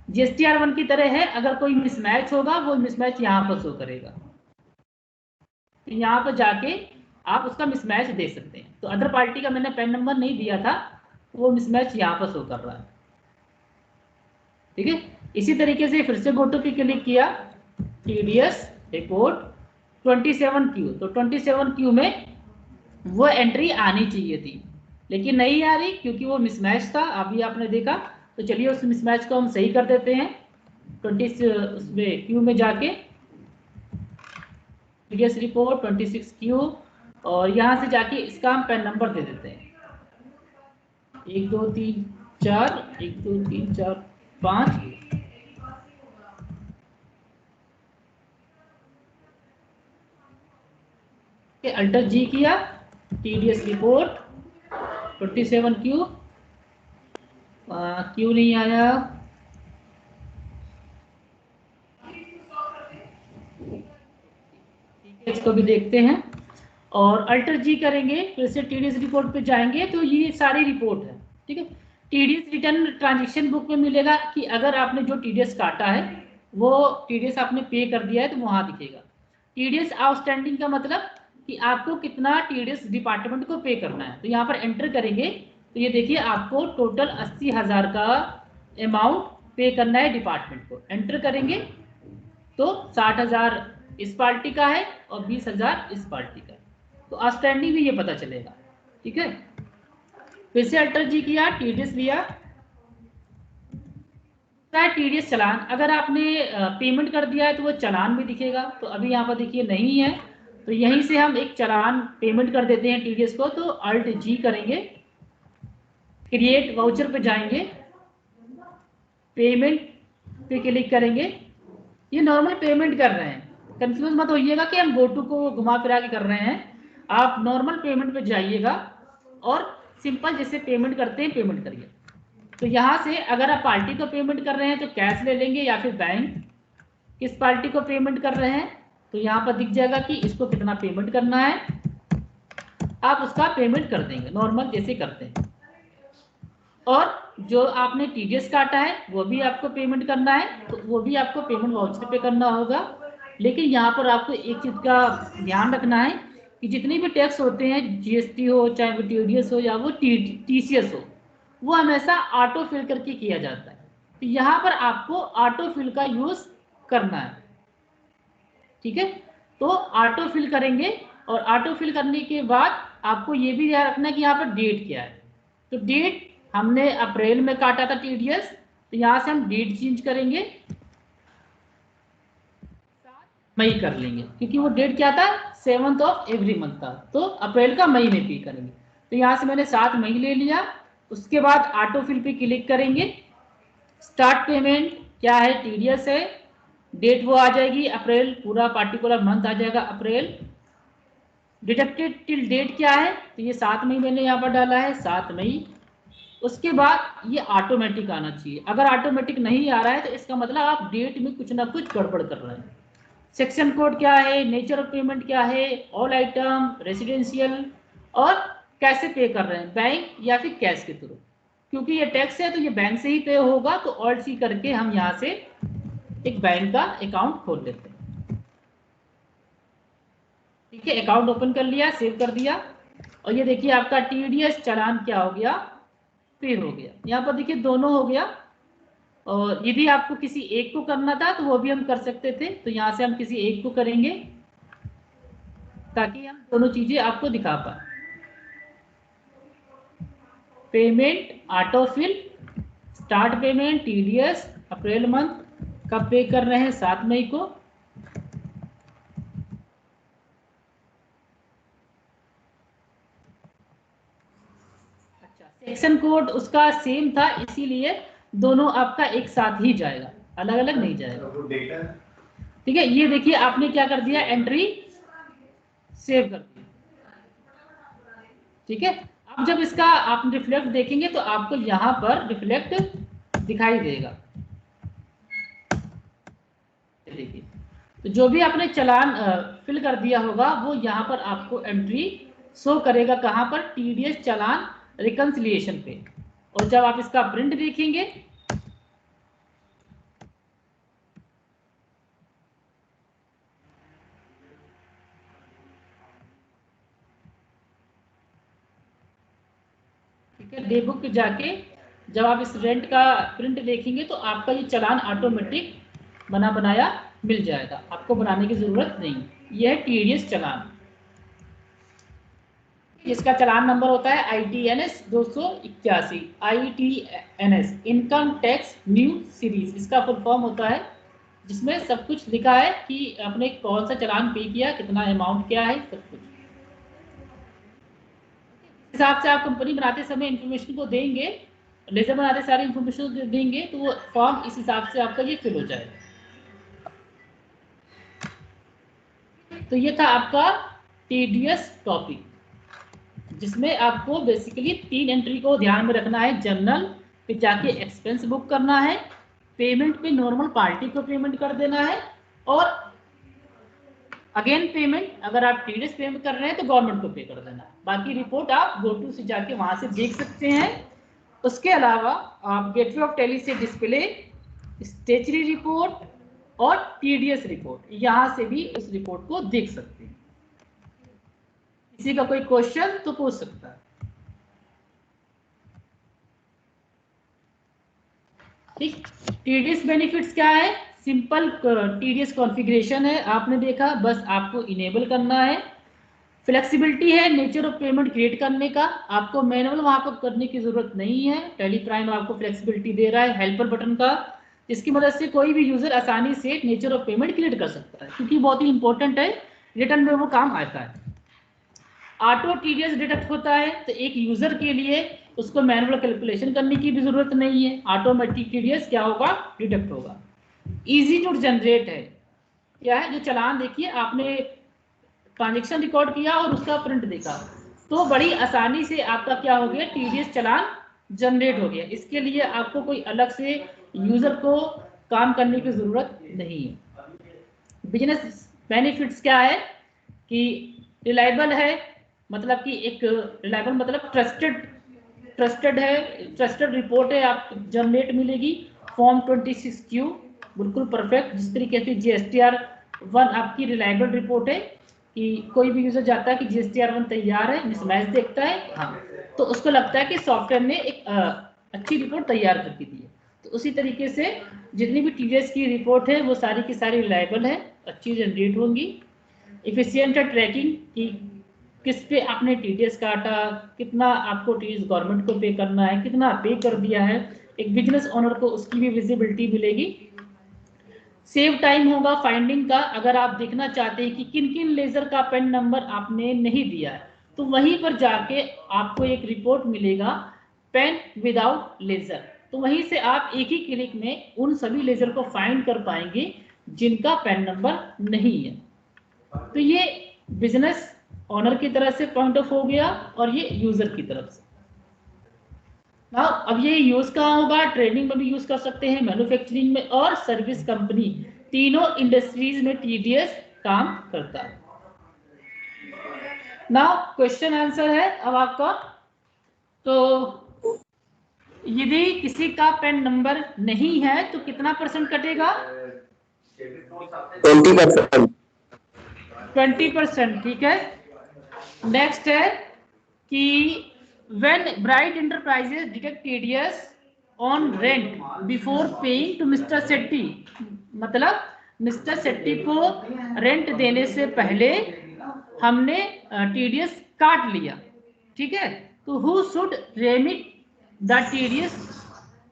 GSTR1 की तरह है, अगर कोई मिसमैच होगा वो मिसमैच यहाँ पर शो करेगा। तो यहाँ पर जाके आप उसका मिसमैच दे सकते हैं। तो अदर पार्टी का मैंने पैन नंबर नहीं दिया था, वो मिसमैच यहाँ पर शो कर रहा है, ठीक है। इसी तरीके से फिर से गोटो पे क्लिक किया, टीडीएस रिपोर्ट 27Q, तो 27Q में वो एंट्री आनी चाहिए थी, लेकिन नहीं आ रही क्योंकि वो मिसमैच था, अभी आपने देखा। तो चलिए उस मिसमैच को हम सही कर देते हैं। 20 उसमें Q में जाके टीडीएस रिपोर्ट 26Q, और यहाँ से जाके इसका हम पैन नंबर दे देते हैं 1 2 3 4 1 2 3 4 5। अल्टर जी किया, टीडीएस रिपोर्ट 27Q, क्यों नहीं आया, इसको भी देखते हैं। और अल्टर जी करेंगे, फिर से टीडीएस रिपोर्ट पे जाएंगे, तो ये सारी रिपोर्ट है, ठीक है। टीडीएस रिटर्न ट्रांजेक्शन बुक में मिलेगा कि अगर आपने जो टीडीएस काटा है वो टीडीएस आपने पे कर दिया है, तो वहां दिखेगा। टीडीएस आउटस्टैंडिंग का मतलब कि आपको कितना टीडीएस डिपार्टमेंट को पे करना है। तो यहाँ पर एंटर करेंगे तो ये देखिए आपको टोटल 80,000 का अमाउंट पे करना है डिपार्टमेंट को। एंटर करेंगे तो 60,000 इस पार्टी का है और 20,000 इस पार्टी का है। तो आउटस्टैंडिंग भी ये पता चलेगा, ठीक है। फिर से अल्टर जी किया, टीडीएस लिया, टीडीएस चालान, अगर आपने पेमेंट कर दिया है तो वो चालान भी दिखेगा। तो अभी यहाँ पर देखिए नहीं है, तो यहीं से हम एक चालान पेमेंट कर देते हैं टीडीएस को। तो अल्ट जी करेंगे, क्रिएट वाउचर पे जाएंगे, पेमेंट पे क्लिक करेंगे। ये नॉर्मल पेमेंट कर रहे हैं, कंफ्यूज मत होइएगा कि हम गोटू को घुमा फिरा के कर रहे हैं। आप नॉर्मल पेमेंट पे जाइएगा और सिंपल जैसे पेमेंट करते हैं पेमेंट करिए। तो यहाँ से अगर आप पार्टी को पेमेंट कर रहे हैं तो कैश ले लेंगे या फिर बैंक। किस पार्टी को पेमेंट कर रहे हैं तो यहाँ पर दिख जाएगा कि इसको कितना पेमेंट करना है, आप उसका पेमेंट कर देंगे नॉर्मल जैसे करते हैं। और जो आपने टीडीएस काटा है वो भी आपको पेमेंट करना है, तो वो भी आपको पेमेंट वाउचर पे करना होगा। लेकिन यहाँ पर आपको एक चीज का ध्यान रखना है कि जितने भी टैक्स होते हैं, जीएसटी हो चाहे वो टीडीएस हो या वो टीसीएस हो, वो हमेशा ऑटो फिल करके किया जाता है। तो यहाँ पर आपको ऑटो फिल का यूज करना है, ठीक है। तो ऑटो फिल करेंगे और ऑटो फिल करने के बाद आपको ये भी ध्यान रखना है कि यहाँ पर डेट क्या है। तो डेट हमने अप्रैल में काटा था टीडीएस, तो यहाँ से हम डेट चेंज करेंगे, 7 मई कर लेंगे, क्योंकि वो डेट क्या था 7th ऑफ एवरी मंथ था, तो अप्रैल का मई में पे करेंगे। तो यहाँ से मैंने 7 मई ले लिया। उसके बाद ऑटो फिल पे क्लिक करेंगे, स्टार्ट पेमेंट क्या है टीडीएस है, डेट वो आ जाएगी अप्रैल, पूरा पार्टिकुलर मंथ आ जाएगा अप्रैल। डिडक्टेड टिल डेट क्या है, तो ये 7 मई मैंने यहाँ पर डाला है, 7 मई। उसके बाद ये ऑटोमेटिक आना चाहिए। अगर ऑटोमेटिक नहीं आ रहा है तो इसका मतलब आप डेट में कुछ ना कुछ गड़बड़ कर रहे हैं। सेक्शन कोड क्या है, नेचर ऑफ पेमेंट क्या है, ऑल आइटम, रेसिडेंशियल, और कैसे पे कर रहे हैं, बैंक या फिर कैश के थ्रू। क्योंकि ये टैक्स है तो ये बैंक से ही पे होगा, तो ऑल्ट सी करके हम यहाँ से एक बैंक का अकाउंट खोल लेते हैं, ठीक है। अकाउंट ओपन कर लिया, सेव कर दिया, और ये देखिए आपका टीडीएस चालान क्या हो गया, पे हो गया। यहाँ पर देखिए दोनों हो गया। और यदि आपको किसी एक को करना था तो वो भी हम कर सकते थे, तो यहाँ से हम किसी एक को करेंगे ताकि हम दोनों चीजें आपको दिखा पाए। Payment auto fill, start payment TDS April month, कब पे कर रहे हैं 7 मई को। अच्छा, सेक्शन कोड उसका सेम था, इसीलिए दोनों आपका एक साथ ही जाएगा, अलग अलग नहीं जाएगा, ठीक है। ये देखिए आपने क्या कर दिया, एंट्री सेव कर दिया, ठीक है। अब जब इसका आप रिफ्लेक्ट देखेंगे तो आपको यहां पर रिफ्लेक्ट दिखाई देगा, देखिए। तो जो भी आपने चालान फिल कर दिया होगा वो यहाँ पर आपको एंट्री शो करेगा, कहाँ पर, टीडीएस चालान रिकंसिलिएशन पे। और जब आप इसका प्रिंट देखेंगे ठीक है, डे बुक पे जाके जब आप इस रेंट का प्रिंट देखेंगे तो आपका ये चालान ऑटोमेटिक बना बनाया मिल जाएगा, आपको बनाने की जरूरत नहीं। यह है टीडीएस चालान, इसका चालान नंबर होता है ITNS 281, ITNS income tax new series, इसका फुल फॉर्म होता है, जिसमें सब कुछ लिखा है कि आपने कौन सा चालान पे किया, कितना अमाउंट क्या है, सब कुछ। इस हिसाब से आप कंपनी बनाते समय इंफॉर्मेशन को देंगे, लेजर बनाते सारी इंफॉर्मेशन देंगे, तो वो फॉर्म इस हिसाब से आपका ये फिल हो जाएगा। तो ये था आपका टीडीएस टॉपिक, जिसमें आपको बेसिकली 3 एंट्री को ध्यान में रखना है। जनरल पे जाके एक्सपेंस बुक करना है, पेमेंट पे नॉर्मल पार्टी को पेमेंट कर देना है, और अगेन पेमेंट अगर आप टीडीएस पेमेंट कर रहे हैं तो गवर्नमेंट को पे कर देना है। बाकी रिपोर्ट आप गोटू से जाके वहां से देख सकते हैं। उसके अलावा आप गेटवे ऑफ टैली से डिस्प्ले, स्टेचरी रिपोर्ट और टीडीएस रिपोर्ट, यहां से भी इस रिपोर्ट को देख सकते हैं। किसी का कोई क्वेश्चन तो पूछ सकता है, ठीक। टीडीएस बेनिफिट्स क्या है, सिंपल टीडीएस कॉन्फ़िगरेशन है, आपने देखा, बस आपको इनेबल करना है। फ्लेक्सिबिलिटी है नेचर ऑफ पेमेंट क्रिएट करने का, आपको मैनुअल वहां पर करने की जरूरत नहीं है, टैली प्राइम आपको फ्लेक्सिबिलिटी दे रहा है। हेल्पर बटन का जिसकी मदद से कोई भी यूजर आसानी से नेचर ऑफ पेमेंट क्रिएट कर सकता है, क्योंकि बहुत ही इंपॉर्टेंट है, रिटर्न में वो काम आता है। ऑटो टीडीएस डिडक्ट होता है, तो एक यूजर के लिए उसको मैनुअल कैलकुलेशन करने की भी जरूरत नहीं है, ऑटोमेटिक टीडीएस क्या होगा, डिडक्ट होगा। इजी टू जनरेट है, क्या है, जो चालान देखिए आपने ट्रांजेक्शन रिकॉर्ड किया और उसका प्रिंट देखा, तो बड़ी आसानी से आपका क्या हो गया, टीडीएस चालान जनरेट हो गया। इसके लिए आपको कोई अलग से यूजर को काम करने की जरूरत नहीं है। बिजनेस बेनिफिट्स क्या है कि रिलायबल है, मतलब कि एक रिलायबल मतलब ट्रस्टेड है, ट्रस्टेड रिपोर्ट है आप जनरेट मिलेगी। फॉर्म 26Q बिल्कुल परफेक्ट, जिस तरीके से GSTR1 आपकी रिलायबल रिपोर्ट है कि कोई भी यूजर जाता है कि GSTR1 तैयार है, मिसमैच देखता है, हाँ, तो उसको लगता है कि सॉफ्टवेयर ने एक अच्छी रिपोर्ट तैयार करके दी है। तो उसी तरीके से जितनी भी टीडीएस की रिपोर्ट है वो सारी की सारी रिलायबल है, अच्छी जनरेट होंगी। इफिशियंट है ट्रैकिंग कि किस पे आपने टीडीएस काटा, कितना आपको टीडीएस गवर्नमेंट को पे करना है, कितना पे कर दिया है, एक बिजनेस ओनर को उसकी भी विजिबिलिटी मिलेगी। सेव टाइम होगा फाइंडिंग का, अगर आप देखना चाहते हैं कि किन किन लेजर का पेन नंबर आपने नहीं दिया है, तो वहीं पर जाके आपको एक रिपोर्ट मिलेगा पेन विदाउट लेजर, तो वहीं से आप एक ही क्लिक में उन सभी लेजर को फाइंड कर पाएंगे जिनका पेन नंबर नहीं है। तो ये बिजनेस ओनर की तरफ से पॉइंट ऑफ हो गया और ये यूजर की तरफ से। ना अब ये यूज कहाँ होगा, ट्रेडिंग में भी यूज कर सकते हैं, मैन्युफैक्चरिंग में और सर्विस कंपनी, तीनों इंडस्ट्रीज में टीडीएस काम करता है। नाउ क्वेश्चन आंसर है अब आपका, तो यदि किसी का पेन नंबर नहीं है तो कितना परसेंट कटेगा, 20%। 20%, ठीक है। नेक्स्ट है कि when Bright Enterprises deduct TDS on rent before paying to Mr. Setti, मतलब मिस्टर सेट्टी को रेंट देने से पहले हमने टीडीएस काट लिया, ठीक है, तो who should remit the TDS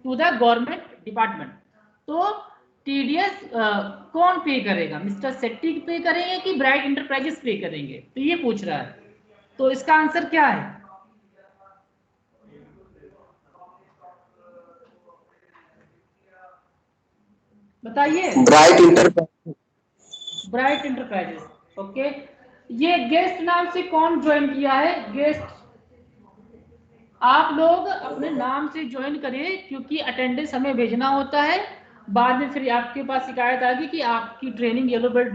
to the government department, तो टीडीएस कौन पे करेगा, मिस्टर सेट्टी पे करेंगे कि ब्राइट एंटरप्राइजेस पे करेंगे, तो ये पूछ रहा है। तो इसका आंसर क्या है, बताइए। Bright enterprises, okay. ये गेस्ट नाम से कौन ज्वाइन किया है, गेस्ट आप लोग अपने नाम से ज्वाइन करिए, क्योंकि अटेंडेंस हमें भेजना होता है, बाद में फिर आपके पास शिकायत आ गई कि आपकी ट्रेनिंग येलो बेल्ट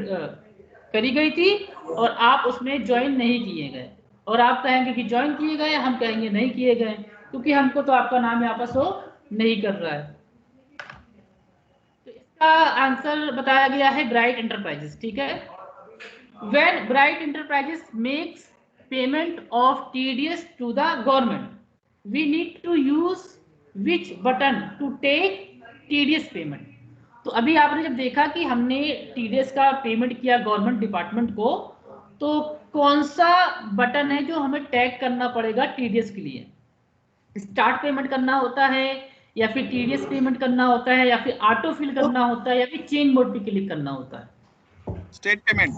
करी गई थी और आप उसमें ज्वाइन नहीं किए गए, और आप कहेंगे कि ज्वाइन किए गए, हम कहेंगे नहीं किए गए, क्योंकि हमको तो आपका नाम यहाँ पर शो नहीं कर रहा है। तो इसका आंसर बताया गया है ब्राइट एंटरप्राइजेस, ठीक है। When Bright Enterprises makes payment of TDS to the government, we need to use which button to take TDS payment. तो अभी आपने जब देखा कि हमने टीडीएस का पेमेंट किया गवर्नमेंट डिपार्टमेंट को, तो कौन सा बटन है जो हमें टैग करना पड़ेगा टीडीएस के लिए, स्टार्ट पेमेंट करना होता है, या फिर टीडीएस पेमेंट करना होता है, या फिर ऑटो फिल करना होता है, या फिर चेंज मोड पे क्लिक करना होता है, स्टेट पेमेंट।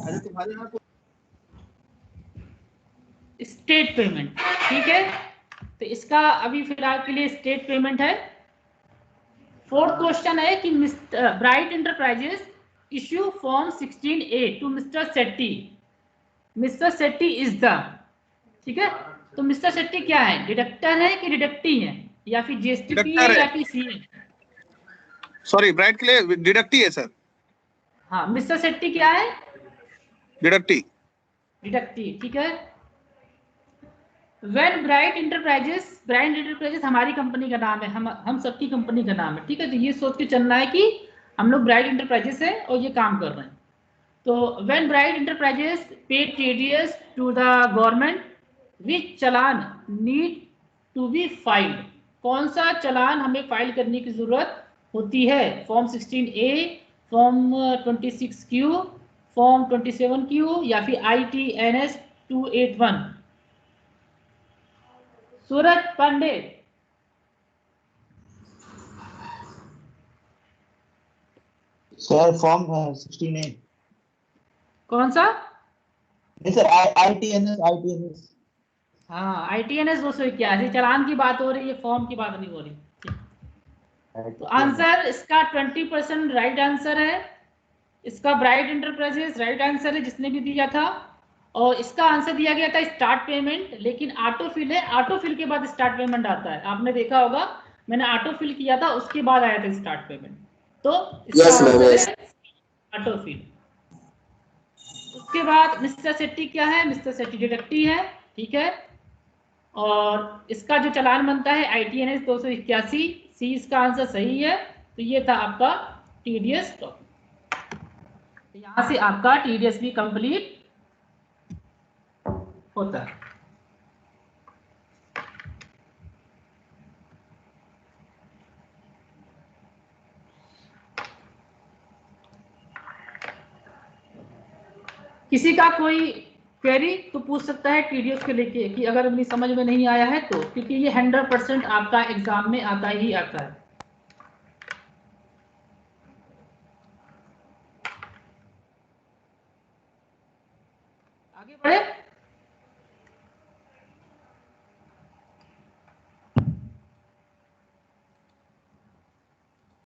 स्टेट पेमेंट, ठीक है। तो इसका अभी फिलहाल के लिए स्टेट पेमेंट है। फोर्थ क्वेश्चन है कि Bright Enterprises issue form 16A to Mister Setty, Mister Setty is the, ठीक है, तो मिस्टर सेट्टी क्या है, डिडक्टर है कि डिडक्टी है, या फिर जीएसटीपी है या फिर सी है, सॉरी ब्राइट के लिए डिडक्टी है सर। हाँ, मिस्टर सेट्टी क्या है, डिडक्टी, डिडक्टी, ठीक है। वेन ब्राइट एंटरप्राइजेस हमारी कंपनी का नाम है, हम सबकी कंपनी का नाम है, ठीक है, तो ये सोच के चलना है कि हम लोग ब्राइट एंटरप्राइजेस है और ये काम कर रहे हैं। तो when Bright Enterprises pay TDS to the government, which challan need to be filed, कौन सा चलान हमें फाइल करने की जरूरत होती है, form 16A, form 26Q, form 27Q, या फिर ITNS 281। सूरज पांडे, सर फॉर्म 16A। कौन सा? नहीं सर, ITNS। हाँ, ITNS 281, चालान की बात हो रही है, फॉर्म की बात नहीं हो रही। तो आंसर इसका 20% राइट आंसर है। इसका ब्राइट इंटरप्राइजेस राइट आंसर है जिसने भी दिया था। और इसका आंसर दिया गया था स्टार्ट पेमेंट, लेकिन ऑटोफिल है, ऑटोफिल के बाद स्टार्ट पेमेंट आता है, आपने देखा होगा। मैंने ऑटोफिल किया था, उसके बाद आया था स्टार्ट पेमेंट। तो इसका आंसर है ऑटोफिल। उसके बाद मिस्टर सेट्टी क्या है? मिस्टर सेट्टी डिडक्टी है, ठीक है। और इसका जो चालान बनता है ITNS 281 सी, इसका आंसर सही है। तो ये था आपका TDS टॉपिक। यहां से आपका TDS भी कंप्लीट होता है। किसी का कोई क्वेरी तो पूछ सकता है TDS के लेके कि अगर अपनी समझ में नहीं आया है तो, क्योंकि ये 100% आपका एग्जाम में आता ही आता है। आगे बढ़े।